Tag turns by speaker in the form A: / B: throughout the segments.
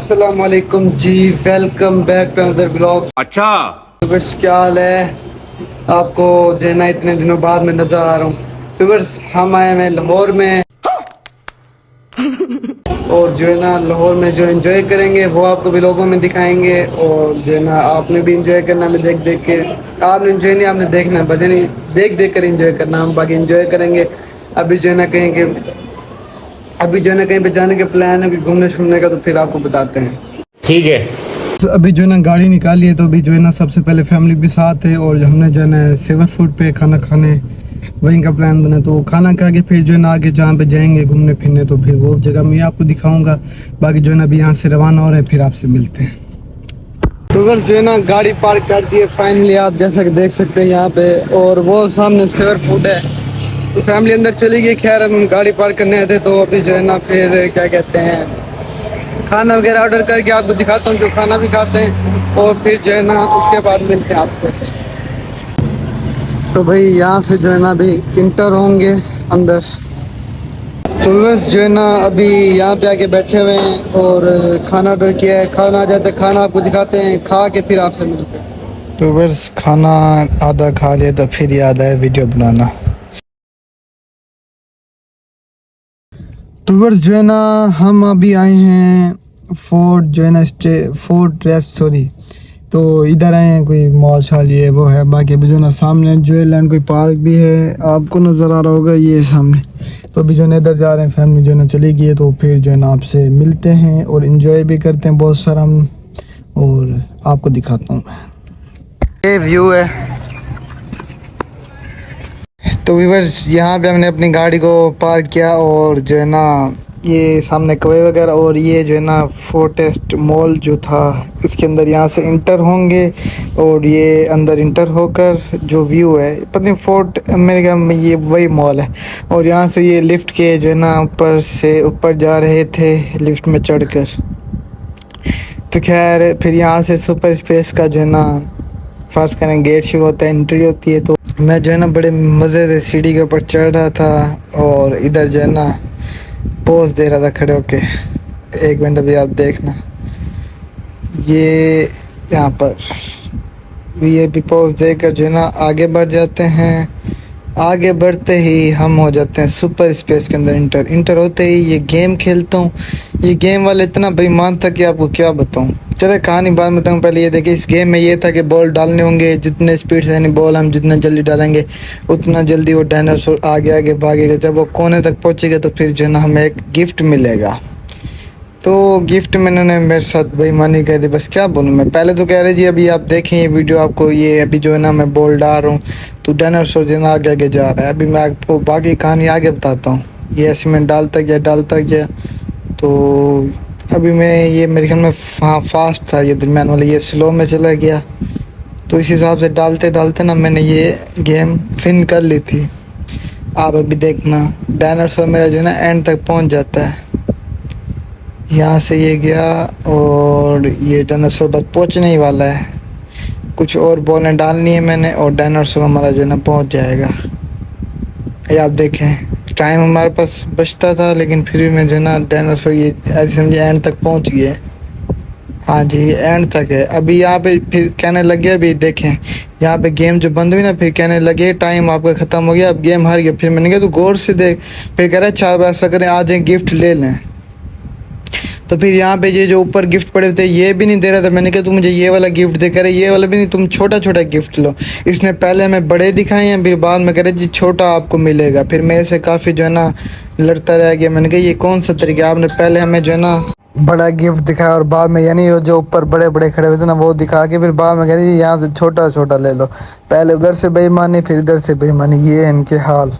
A: अस्सलाम वालेकुम जी, welcome back to another blog.
B: अच्छा।
A: व्यूअर्स क्या हाल है? आपको जो है ना इतने दिनों बाद में नजर आ रहा हूँ। व्यूअर्स हम आए हैं लाहौर में और जो है ना लाहौर में जो एंजॉय करेंगे वो आपको ब्लॉगों में दिखाएंगे। और जो है ना आपने भी एंजॉय करना, हमें देख देख के। आपने एंजॉय नहीं, आपने देखना है, बजे नहीं देख देख कर एंजॉय करना। हम बाकी एंजॉय करेंगे। अभी जो है ना कहीं के अभी जो है ना कहीं पे जाने के प्लान है कि घूमने शूमने का, तो फिर आपको बताते हैं।
B: ठीक है।
A: तो अभी जो है ना गाड़ी निकाली है, तो अभी जो है ना सबसे पहले फैमिली भी साथ है और हमने जो है ना सेवर फूड पे खाना खाने वहीं का प्लान बना। तो खाना खा के फिर जो है ना आगे जहाँ पे जाएंगे घूमने फिरने, तो फिर वो जगह मैं आपको दिखाऊंगा। बाकी जो है ना अभी यहाँ से रवाना हो रहे हैं, फिर आपसे मिलते हैं। तो बस जो है ना गाड़ी पार्क कर दी है फाइनली, आप जैसा कि देख सकते हैं यहाँ पे। और वो सामने सेवर फूड है, तो फैमिली अंदर चली गई। खैर हम गाड़ी पार्क करने आए थे, तो अभी जो है ना फिर क्या कहते हैं खाना वगैरह ऑर्डर करके आपको दिखाता हूँ, जो खाना भी खाते हैं। और फिर जो है ना उसके बाद मिलते हैं आपसे। तो भाई यहाँ से जो है ना अभी इंटर होंगे अंदर। तो बस जो है ना अभी यहाँ पे आके बैठे हुए हैं और खाना ऑर्डर किया है। खाना आ जाता है, खाना आपको दिखाते हैं, खा के फिर आपसे मिलते हैं। तो बस खाना आधा खा लिया, तो फिर याद आया वीडियो बनाना। तो बस जो है ना हम अभी आए हैं फोर्ट जो है ना फोर्ट रेस्ट सॉरी। तो इधर आए हैं, कोई मॉल शाल ये वो है। बाकी अभी जो है ना सामने ज्वेलैंड कोई पार्क भी है, आपको नज़र आ रहा होगा ये सामने। तो अभी जो है ना इधर जा रहे हैं, फैमिली जो है ना चली गई है। तो फिर जो है ना आपसे मिलते हैं और इन्जॉय भी करते हैं बहुत सारा हम। और आपको दिखाता हूँ ये व्यू है। तो व्यूअर्स यहाँ पे हमने अपनी गाड़ी को पार्क किया और जो है ना ये सामने कवे वगैरह, और ये जो है ना फोर्टेस्ट मॉल जो था इसके अंदर यहाँ से इंटर होंगे। और ये अंदर इंटर होकर जो व्यू है, पता नहीं फोर्ट अमेरिका में ये वही मॉल है। और यहाँ से ये लिफ्ट के जो है ना ऊपर से ऊपर जा रहे थे लिफ्ट में चढ़कर। तो खैर फिर यहाँ से सुपर स्पेस का जो है ना फर्स्ट करें गेट शुरू होता है, एंट्री होती है। तो मैं जो है ना बड़े मज़े से सीढ़ी के ऊपर चढ़ रहा था और इधर जो है ना पोज दे रहा था खड़े होके। एक मिनट अभी आप देखना, ये यहाँ पर ये भी पोज देकर जो है ना आगे बढ़ जाते हैं। आगे बढ़ते ही हम हो जाते हैं सुपर स्पेस के अंदर। इंटर होते ही ये गेम खेलता हूँ। ये गेम वाला इतना बेईमान था कि आपको क्या बताऊँ। चले कहानी बाद में बताऊँ, पहले ये देखिए इस गेम में ये था कि बॉल डालने होंगे, जितने स्पीड से यानी बॉल हम जितना जल्दी डालेंगे उतना जल्दी वो डायनासोर आगे आगे भागेगा। जब वो कोने तक पहुँचेगा तो फिर जो है ना हमें एक गिफ्ट मिलेगा। तो गिफ्ट में इन्होंने मेरे साथ बेईमानी कर दी, बस क्या बोलूँ मैं। पहले तो कह रहे जी अभी आप देखें ये वीडियो, आपको ये अभी जो है ना मैं बॉल डाल रहा हूँ तो डायनासोर जो है ना आगे आगे जा रहा है। अभी मैं आपको बाकी कहानी आगे बताता हूँ। ये ऐसे मैं डालता गया तो अभी मैं ये मेरे ख्याल में हाँ फास्ट था, ये दरम्यान वाला ये स्लो में चला गया। तो इस हिसाब से डालते डालते ना मैंने ये गेम फिन कर ली थी। आप अभी देखना डायनासोर मेरा जो है ना एंड तक पहुँच जाता है। यहाँ से ये गया और ये डायनासोर बस पहुँचने ही वाला है। कुछ और बॉलें डालनी है मैंने और डायनासोर हमारा जो है ना पहुँच जाएगा। ये आप देखें टाइम हमारे पास बचता था, लेकिन फिर भी मैं जो है ना डायनासोर ये ऐसे समझे एंड तक पहुँच गया। हाँ जी ये एंड तक है। अभी यहाँ पे फिर कहने लगे, अभी देखें यहाँ पे गेम जो बंद हुई ना, फिर कहने लगे टाइम आपका ख़त्म हो गया, अब गेम हार गया। फिर मैंने कहा तू गौर से देख। फिर कह रहा अच्छा ऐसा करें आ जाए गिफ्ट ले लें। तो फिर यहाँ पे ये जो ऊपर गिफ्ट पड़े थे ये भी नहीं दे रहा था। मैंने कहा तू मुझे ये वाला गिफ्ट दे, करे ये वाला भी नहीं, तुम छोटा छोटा गिफ्ट लो। इसने पहले हमें बड़े दिखाए हैं, फिर बाद में करे जी छोटा आपको मिलेगा। फिर मेरे से काफ़ी जो है ना लड़ता रह गया। मैंने कहा ये कौन सा तरीका, आपने पहले हमें जो है ना बड़ा गिफ्ट दिखाया और बाद में यानी जो ऊपर बड़े बड़े खड़े हुए थे ना वो दिखा के फिर बाद में कह रही यहाँ से छोटा छोटा ले लो। पहले उधर से बेईमानी फिर इधर से बेईमानी, ये है इनके हाल।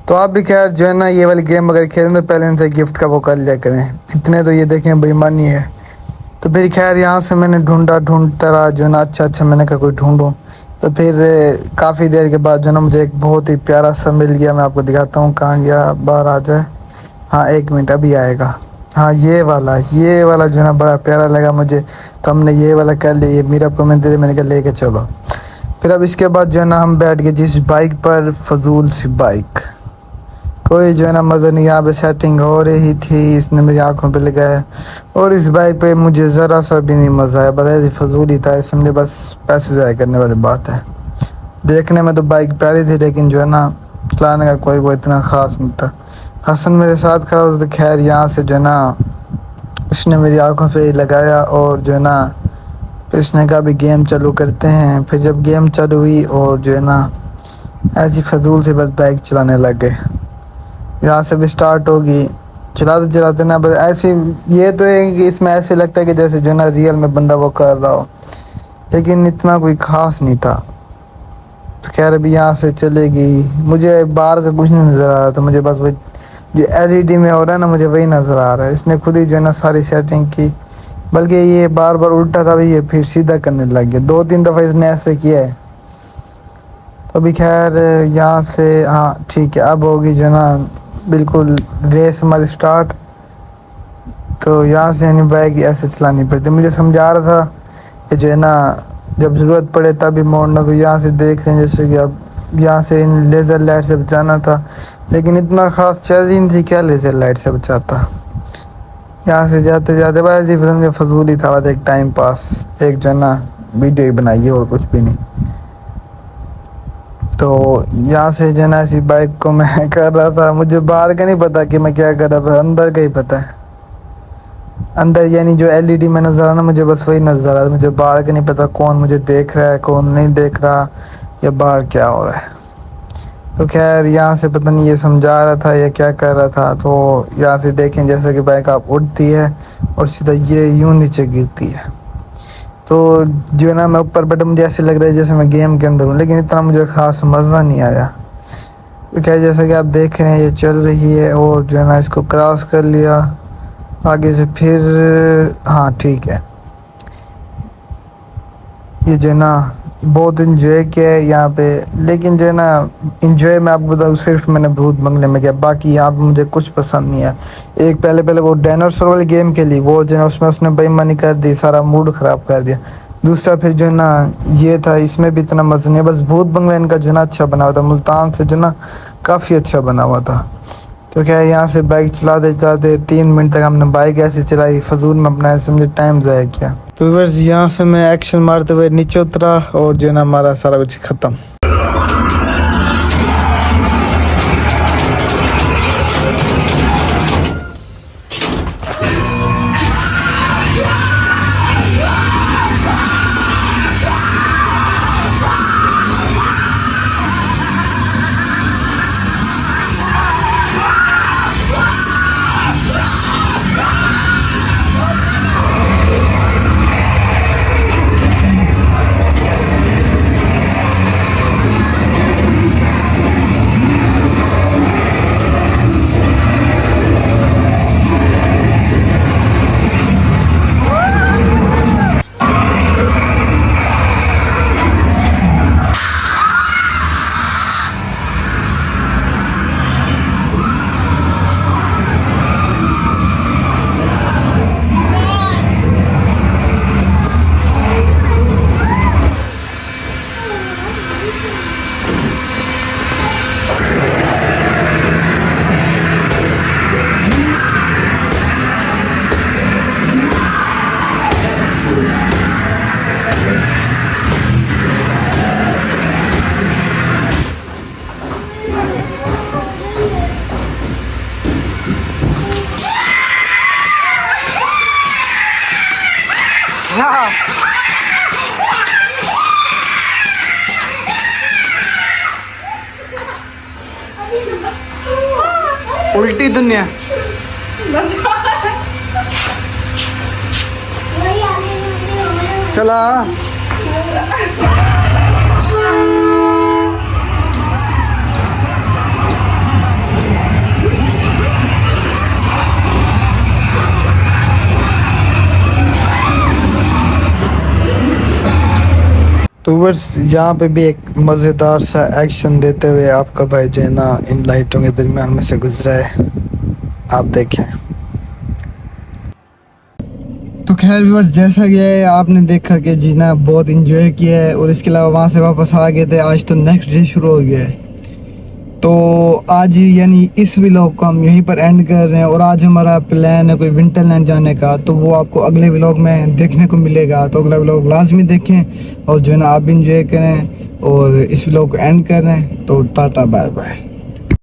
A: तो आप भी खैर जो है ना ये वाली गेम अगर खेलें तो पहले इनसे गिफ्ट का वो कर लिया करें। इतने तो ये देखें बेईमानी है। तो फिर खैर यहाँ से मैंने ढूंढता रहा जो है ना अच्छा मैंने कहा कोई ढूंढूं। तो फिर काफ़ी देर के बाद जो है ना मुझे एक बहुत ही प्यारा सा मिल गया। मैं आपको दिखाता हूँ कहाँ गया, बाहर आ जाए। हाँ एक मिनट अभी आएगा। हाँ ये वाला जो है ना बड़ा प्यारा लगा मुझे, तो हमने ये वाला कर लिया। ये मीरा को मैंने दे दिया, मैंने कहा लेके चलो। फिर अब इसके बाद जो है ना हम बैठ गए जिस बाइक पर, फजूल सी बाइक कोई जो है ना मज़ा नहीं। यहाँ पे सेटिंग हो रही थी, इसने मेरी आंखों पे लगाया और इस बाइक पे मुझे ज़रा सा भी नहीं मज़ा आया। बता दी फजूल ही था, इसमें बस पैसे ज़ाया करने वाली बात है। देखने में तो बाइक प्यारी थी लेकिन जो है ना चलाने का कोई वो इतना ख़ास नहीं था। हसन मेरे साथ खड़ा होता तो खैर यहाँ से जो है ना इसने मेरी आंखों पे लगाया और जो है ना फिर इसने कहा भी गेम चालू करते हैं। फिर जब गेम चालू हुई और जो है ना ऐसी फजूल से बस बाइक चलाने लग गए। यहाँ से भी स्टार्ट होगी, चलाते चलाते ना बस ऐसे। ये तो है कि इसमें ऐसे लगता है कि जैसे जो ना रियल में बंदा वो कर रहा हो, लेकिन इतना कोई ख़ास नहीं था। तो खैर अभी यहाँ से चलेगी। मुझे बाहर का कुछ नहीं नज़र आ रहा था, मुझे बस वही जो एलईडी में हो रहा है ना मुझे वही नज़र आ रहा है। इसने खुद ही जो है ना सारी सेटिंग की, बल्कि ये बार बार उल्टा था भाई, ये फिर सीधा करने लग गया। 2-3 दफ़ा इसने ऐसे किया है। तो अभी खैर यहाँ से हाँ ठीक है, अब होगी जो ना बिल्कुल रेस हमारी स्टार्ट। तो यहाँ से यानी बाइक ऐसे चलानी पड़ती। मुझे समझा रहा था कि जो है ना जब ज़रूरत पड़े तभी मोड़ना। तो यहाँ से देख रहे हैं जैसे कि अब यहाँ से इन लेज़र लाइट से बचाना था, लेकिन इतना ख़ास चल रही नहीं थी, क्या लेज़र लाइट से बचाता। यहाँ से जाते जाते बस ये फजूल ही था, बस एक टाइम पास, एक जो है ना वीडियो ही बनाई है और कुछ भी नहीं। तो यहाँ से जो है ना ऐसी बाइक को मैं कर रहा था। मुझे बाहर का नहीं पता कि मैं क्या कर रहा था, अंदर का ही पता है। अंदर यानी जो एलईडी में नज़र आ रहा ना मुझे बस वही नज़र आ रहा है। मुझे बाहर का नहीं पता कौन मुझे देख रहा है कौन नहीं देख रहा, या बाहर क्या हो रहा है। तो खैर यहाँ से पता नहीं ये समझा रहा था या क्या कर रहा था। तो यहाँ से देखें जैसे कि बाइक आप उड़ती है और सीधा ये यूँ नीचे गिरती है। तो जो है ना मैं ऊपर बैठा, मुझे ऐसे लग रहा है जैसे मैं गेम के अंदर हूँ, लेकिन इतना मुझे ख़ास मज़ा नहीं आया। तो क्या जैसा कि आप देख रहे हैं ये चल रही है और जो है ना इसको क्रॉस कर लिया आगे से। फिर हाँ ठीक है, ये जो है ना बहुत इन्जॉय किया है यहाँ पे। लेकिन जो है ना इन्जॉय मैं आपको बताऊँ सिर्फ मैंने भूत बंगले में किया, बाकी यहाँ पे मुझे कुछ पसंद नहीं है। एक पहले वो डायनासोर वाले गेम खेली, वो जो है ना उसमें उसने बेईमानी कर दी, सारा मूड ख़राब कर दिया। दूसरा फिर जो है ना ये था, इसमें भी इतना मज़ा नहीं है। बस भूत बंगला इनका जो है ना अच्छा बना हुआ था, मुल्तान से जो है ना काफ़ी अच्छा बना हुआ था। तो क्या यहाँ से बाइक चलाते चलाते 3 मिनट तक हमने बाइक ऐसे चलाई, फजूल में अपना ऐसे मुझे टाइम ज़ाया किया। तो बस यहाँ से मैं एक्शन मारते हुए नीचे उतरा और जो है ना हमारा सारा कुछ ख़त्म। उल्टी दुनिया चला। तो बस यहाँ पे भी एक मज़ेदार सा एक्शन देते हुए आपका भाई जो है ना इन लाइटों के दरमियान में से गुजरा है, आप देखें। तो खैर व्यूअर्स जैसा कि आपने देखा कि जी ना बहुत इंजॉय किया है और इसके अलावा वहाँ से वापस आ गए थे। आज तो नेक्स्ट डे शुरू हो गया है। तो आज यानी इस व्लॉग को हम यहीं पर एंड कर रहे हैं और आज हमारा प्लान है कोई विंटरलैंड जाने का, तो वो आपको अगले व्लॉग में देखने को मिलेगा। तो अगला व्लॉग लाजमी देखें और जो है ना आप भी इंजॉय करें और इस व्लॉग को एंड कर रहे हैं। तो टाटा बाय बाय।